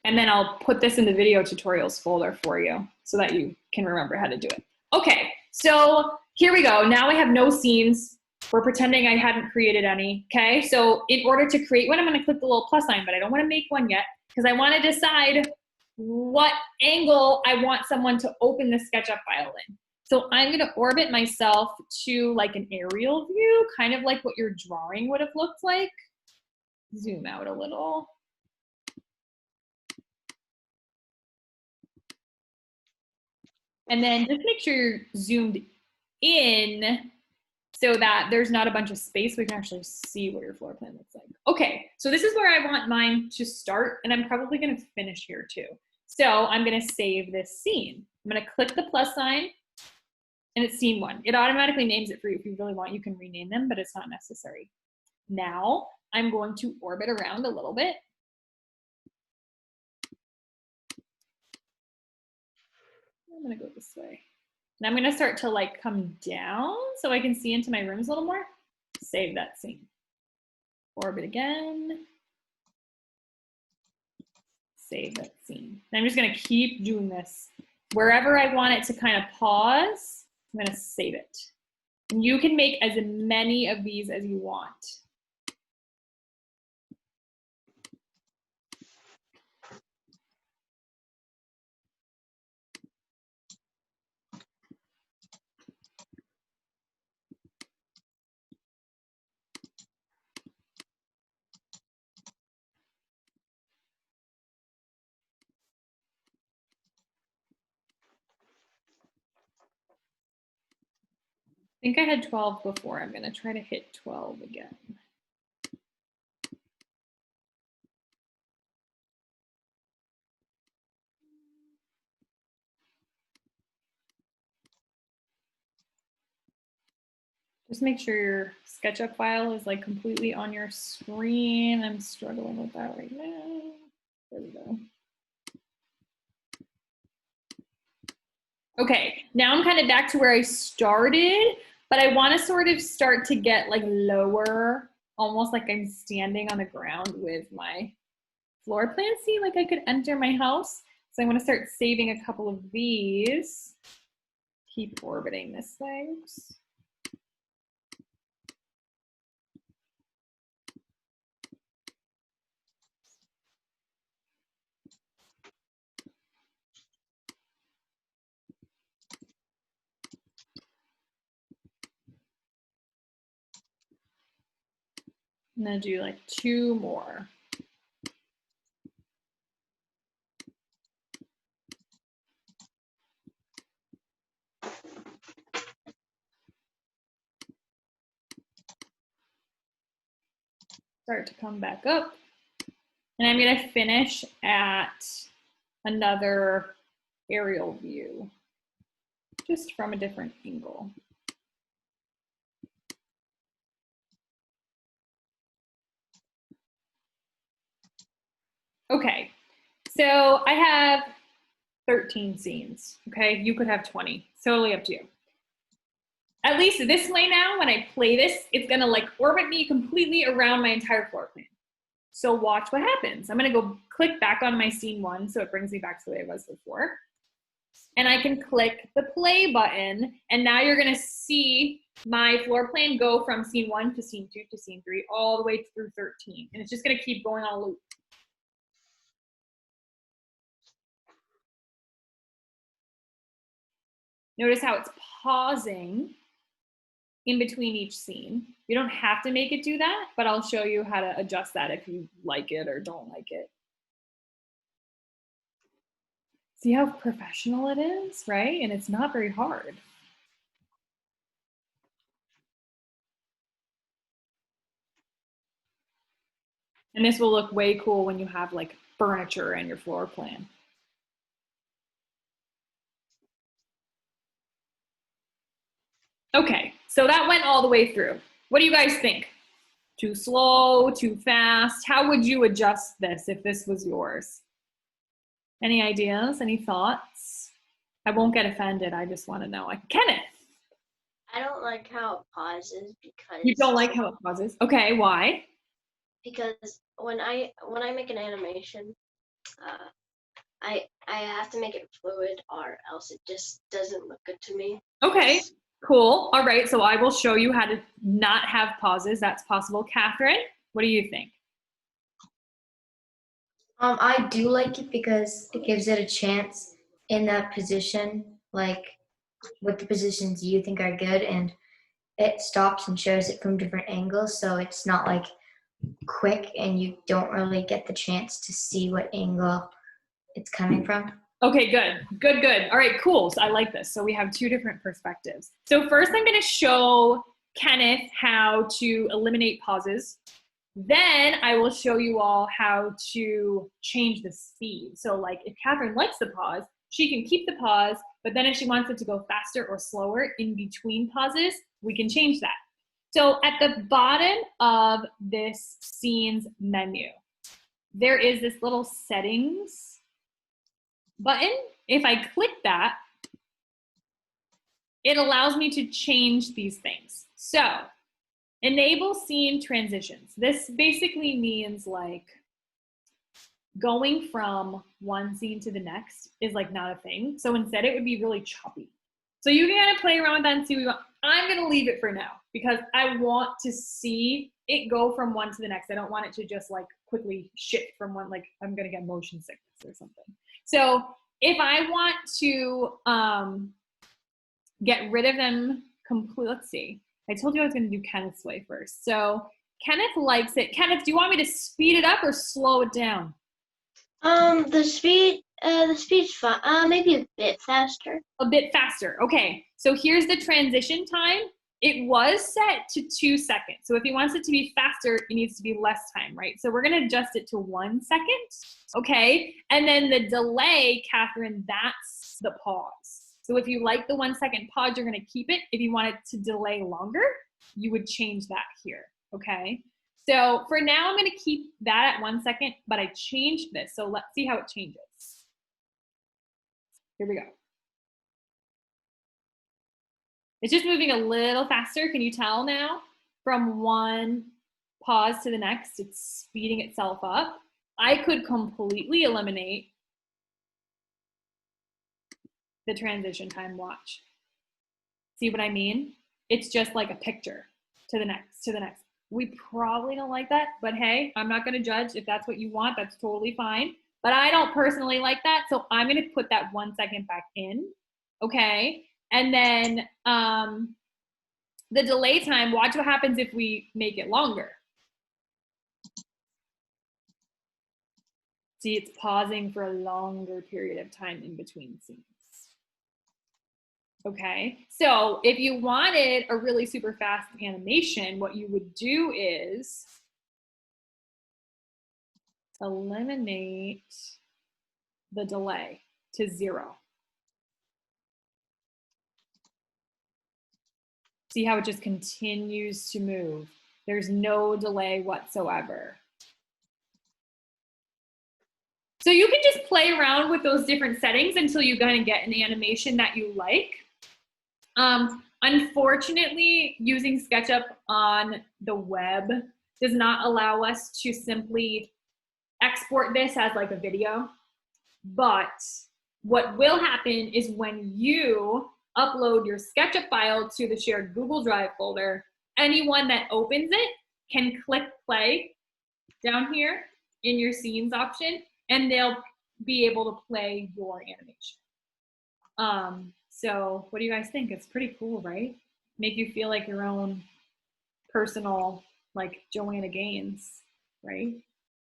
And then I'll put this in the video tutorials folder for you so that you can remember how to do it. Okay, so here we go. Now I have no scenes. We're pretending I hadn't created any, okay? So in order to create one, I'm gonna click the little plus sign, but I don't wanna make one yet because I wanna decide what angle I want someone to open the SketchUp file in. So I'm gonna orbit myself to like an aerial view, kind of like what your drawing would have looked like. Zoom out a little. And then just make sure you're zoomed in so that there's not a bunch of space. We can actually see what your floor plan looks like. Okay, so this is where I want mine to start, and I'm probably gonna finish here too. So I'm gonna save this scene. I'm gonna click the plus sign, and it's scene 1. It automatically names it for you. If you really want, you can rename them, but it's not necessary. Now I'm going to orbit around a little bit. I'm gonna go this way. And I'm gonna start to like come down so I can see into my rooms a little more. Save that scene. Orbit again. Save that scene. And I'm just gonna keep doing this. Wherever I want it to kind of pause, I'm gonna save it. And you can make as many of these as you want. I think I had 12 before. I'm gonna try to hit 12 again. Just make sure your SketchUp file is like completely on your screen. I'm struggling with that right now. There we go. Okay, now I'm kind of back to where I started, but I want to sort of start to get like lower, almost like I'm standing on the ground with my floor plan. See, like I could enter my house. So I'm going to start saving a couple of these. Keep orbiting this thing. I'm going to do like 2 more. Start to come back up. And I'm going to finish at another aerial view, just from a different angle. Okay, so I have 13 scenes, okay? You could have 20, it's totally up to you. At least this way now, when I play this, it's gonna like orbit me completely around my entire floor plan. So watch what happens. I'm gonna go click back on my scene 1 so it brings me back to the way it was before. And I can click the play button, and now you're gonna see my floor plan go from scene 1 to scene 2 to scene 3, all the way through 13. And it's just gonna keep going on a loop. Notice how it's pausing in between each scene. You don't have to make it do that, but I'll show you how to adjust that if you like it or don't like it. See how professional it is, right? And it's not very hard. And this will look way cool when you have like furniture and your floor plan. Okay, so that went all the way through. What do you guys think? Too slow, too fast? How would you adjust this if this was yours? Any ideas, any thoughts? I won't get offended, I just wanna know. Like, Kenneth. I don't like how it pauses because You don't like how it pauses? Okay, why? Because when I make an animation, I have to make it fluid or else it just doesn't look good to me. Okay, cool. All right, so I will show you how to not have pauses. That's possible. Catherine, what do you think? I do like it because it gives it a chance in that position, like with the positions you think are good, and it stops and shows it from different angles, so it's not like quick and you don't really get the chance to see what angle it's coming from. Okay, good, good, good. All right, cool. So I like this. So we have two different perspectives. So first I'm gonna show Kenneth how to eliminate pauses. Then I will show you all how to change the speed. So like if Catherine likes the pause, she can keep the pause, but then if she wants it to go faster or slower in between pauses, we can change that. So at the bottom of this scenes menu, there is this little settings button. If I click that, it allows me to change these things. So enable scene transitions. This basically means like going from one scene to the next is like not a thing. So instead it would be really choppy. So you can kind of play around with that and see what you want. I'm gonna leave it for now because I want to see it go from one to the next. I don't want it to just like quickly shift from one, like I'm gonna get motion sickness or something. So if I want to get rid of them completely, let's see. I told you I was gonna do Kenneth's way first. So Kenneth likes it. Kenneth, do you want me to speed it up or slow it down? The speed's fine. Maybe a bit faster. A bit faster. Okay, so here's the transition time. It was set to 2 seconds. So if he wants it to be faster, it needs to be less time, right? So we're gonna adjust it to 1 second, okay? And then the delay, Catherine, that's the pause. So if you like the 1 second pause, you're gonna keep it. If you want it to delay longer, you would change that here, okay? So for now, I'm gonna keep that at 1 second, but I changed this. So let's see how it changes. Here we go. It's just moving a little faster. Can you tell now? From one pause to the next, it's speeding itself up. I could completely eliminate the transition time. Watch. See what I mean? It's just like a picture to the next, to the next. We probably don't like that, but hey, I'm not gonna judge. If that's what you want, that's totally fine. But I don't personally like that, so I'm gonna put that 1 second back in, okay? And then the delay time, watch what happens if we make it longer. See, it's pausing for a longer period of time in between scenes. Okay, so if you wanted a really super fast animation, what you would do is eliminate the delay to 0. See how it just continues to move. There's no delay whatsoever. So you can just play around with those different settings until you kind of get an animation that you like. Unfortunately, using SketchUp on the web does not allow us to simply export this as like a video. But what will happen is when you upload your SketchUp file to the shared Google Drive folder, anyone that opens it can click play down here in your scenes option, and they'll be able to play your animation. So what do you guys think? It's pretty cool, right? Make you feel like your own personal, like Joanna Gaines, right?